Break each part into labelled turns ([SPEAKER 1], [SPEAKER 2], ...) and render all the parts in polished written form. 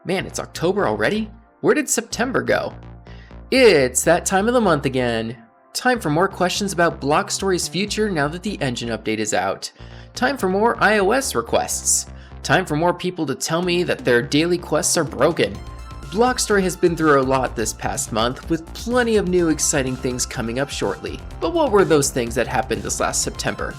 [SPEAKER 1] Man, it's October already? Where did September go? It's that time of the month again. Time for more questions about Block Story's future now that the engine update is out. Time for more iOS requests. Time for more people to tell me that their daily quests are broken. Block Story has been through a lot this past month, with plenty of new exciting things coming up shortly. But what were those things that happened this last September?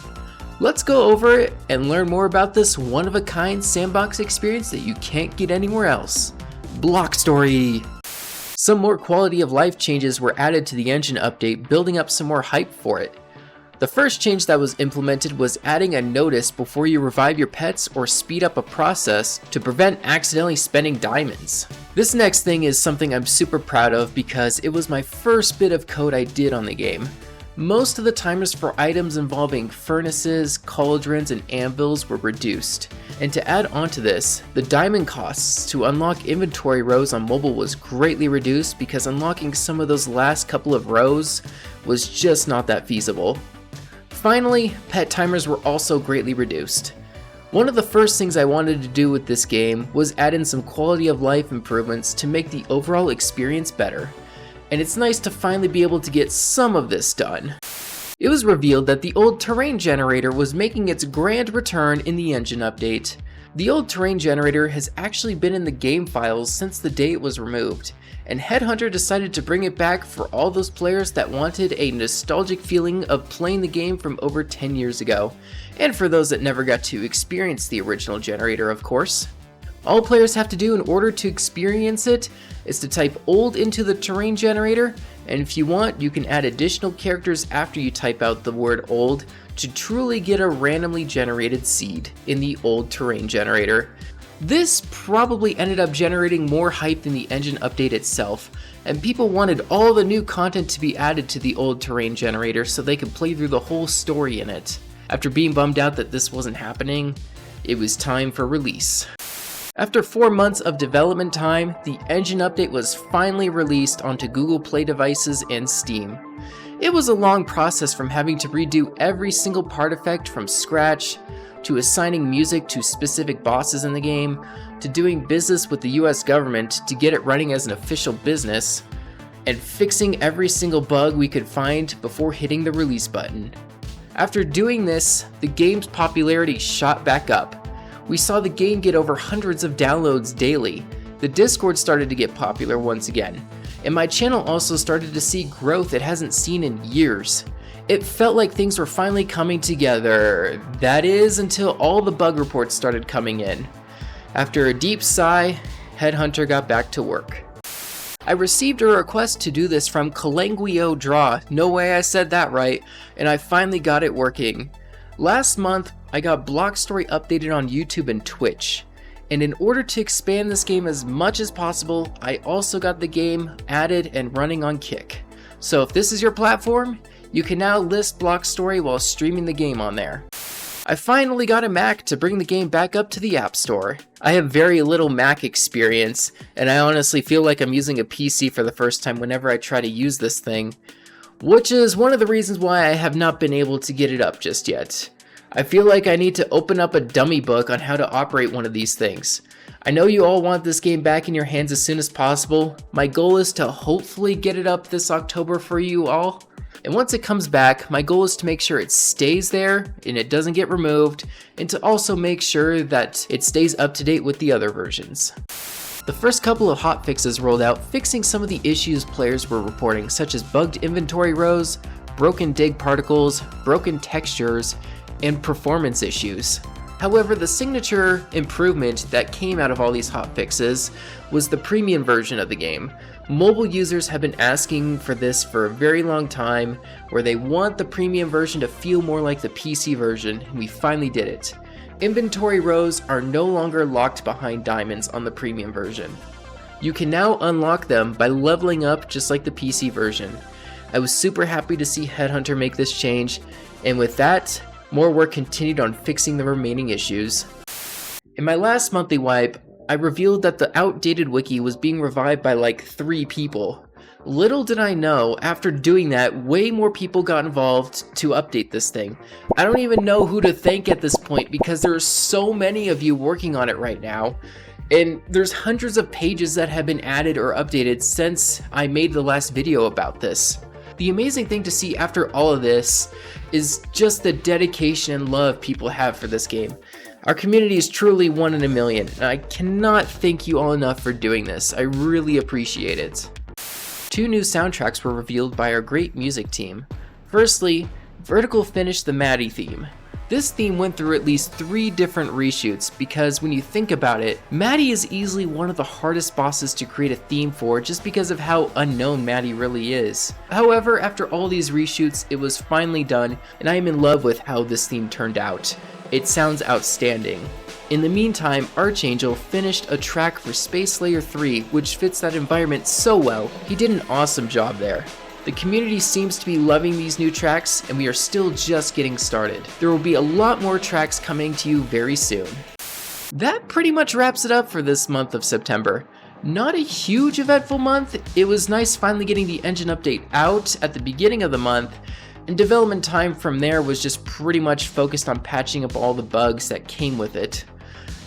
[SPEAKER 1] Let's go over it and learn more about this one-of-a-kind sandbox experience that you can't get anywhere else. Block Story! Some more quality of life changes were added to the engine update, building up some more hype for it. The first change that was implemented was adding a notice before you revive your pets or speed up a process to prevent accidentally spending diamonds. This next thing is something I'm super proud of because it was my first bit of code I did on the game. Most of the timers for items involving furnaces, cauldrons, and anvils were reduced. And to add on to this, the diamond costs to unlock inventory rows on mobile was greatly reduced because unlocking some of those last couple of rows was just not that feasible. Finally, pet timers were also greatly reduced. One of the first things I wanted to do with this game was add in some quality of life improvements to make the overall experience better. And it's nice to finally be able to get some of this done. It was revealed that the old terrain generator was making its grand return in the engine update. The old terrain generator has actually been in the game files since the day it was removed, and Headhunter decided to bring it back for all those players that wanted a nostalgic feeling of playing the game from over 10 years ago, and for those that never got to experience the original generator, of course. All players have to do in order to experience it is to type old into the terrain generator, and if you want, you can add additional characters after you type out the word old to truly get a randomly generated seed in the old terrain generator. This probably ended up generating more hype than the engine update itself, and people wanted all the new content to be added to the old terrain generator so they could play through the whole story in it. After being bummed out that this wasn't happening, it was time for release. After 4 months of development time, the engine update was finally released onto Google Play devices and Steam. It was a long process from having to redo every single part effect from scratch, to assigning music to specific bosses in the game, to doing business with the US government to get it running as an official business, and fixing every single bug we could find before hitting the release button. After doing this, the game's popularity shot back up. We saw the game get over hundreds of downloads daily. The Discord started to get popular once again, and my channel also started to see growth it hasn't seen in years. It felt like things were finally coming together. That is, until all the bug reports started coming in. After a deep sigh, Headhunter got back to work. I received a request to do this from Kalanguio Draw. No way I said that right, and I finally got it working. Last month, I got Block Story updated on YouTube and Twitch, and in order to expand this game as much as possible, I also got the game added and running on Kick. So if this is your platform, you can now list Block Story while streaming the game on there. I finally got a Mac to bring the game back up to the App Store. I have very little Mac experience, and I honestly feel like I'm using a PC for the first time whenever I try to use this thing, which is one of the reasons why I have not been able to get it up just yet. I feel like I need to open up a dummy book on how to operate one of these things. I know you all want this game back in your hands as soon as possible. My goal is to hopefully get it up this October for you all. And once it comes back, my goal is to make sure it stays there and it doesn't get removed, and to also make sure that it stays up to date with the other versions. The first couple of hotfixes rolled out, fixing some of the issues players were reporting, such as bugged inventory rows, broken dig particles, broken textures, and performance issues. However, the signature improvement that came out of all these hotfixes was the premium version of the game. Mobile users have been asking for this for a very long time, where they want the premium version to feel more like the PC version, and we finally did it. Inventory rows are no longer locked behind diamonds on the premium version. You can now unlock them by leveling up just like the PC version. I was super happy to see Headhunter make this change, and with that, more work continued on fixing the remaining issues. In my last monthly wipe, I revealed that the outdated wiki was being revived by like 3 people. Little did I know, after doing that, way more people got involved to update this thing. I don't even know who to thank at this point because there are so many of you working on it right now. And there's hundreds of pages that have been added or updated since I made the last video about this. The amazing thing to see after all of this is just the dedication and love people have for this game. Our community is truly one in a million, and I cannot thank you all enough for doing this. I really appreciate it. 2 new soundtracks were revealed by our great music team. Firstly, Vertical finished the Maddie theme. This theme went through at least 3 different reshoots because when you think about it, Maddie is easily one of the hardest bosses to create a theme for just because of how unknown Maddie really is. However, after all these reshoots, it was finally done and I am in love with how this theme turned out. It sounds outstanding. In the meantime, Archangel finished a track for Space Layer 3 which fits that environment so well. He did an awesome job there. The community seems to be loving these new tracks, and we are still just getting started. There will be a lot more tracks coming to you very soon. That pretty much wraps it up for this month of September. Not a huge eventful month. It was nice finally getting the engine update out at the beginning of the month, and development time from there was just pretty much focused on patching up all the bugs that came with it.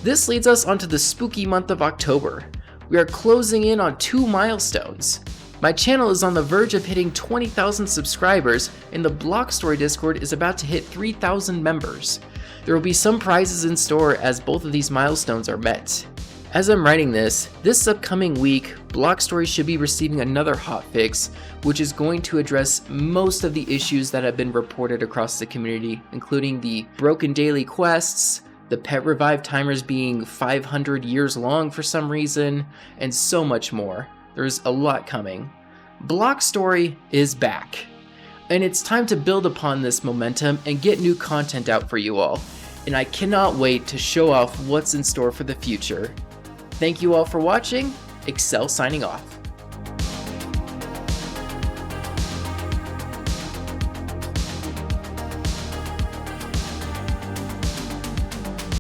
[SPEAKER 1] This leads us onto the spooky month of October. We are closing in on 2 milestones. My channel is on the verge of hitting 20,000 subscribers, and the Block Story Discord is about to hit 3,000 members. There will be some prizes in store as both of these milestones are met. As I'm writing this upcoming week, Block Story should be receiving another hotfix, which is going to address most of the issues that have been reported across the community, including the broken daily quests, the pet revive timers being 500 years long for some reason, and so much more. There's a lot coming. Block Story is back, and it's time to build upon this momentum and get new content out for you all, and I cannot wait to show off what's in store for the future. Thank you all for watching. Xcel signing off.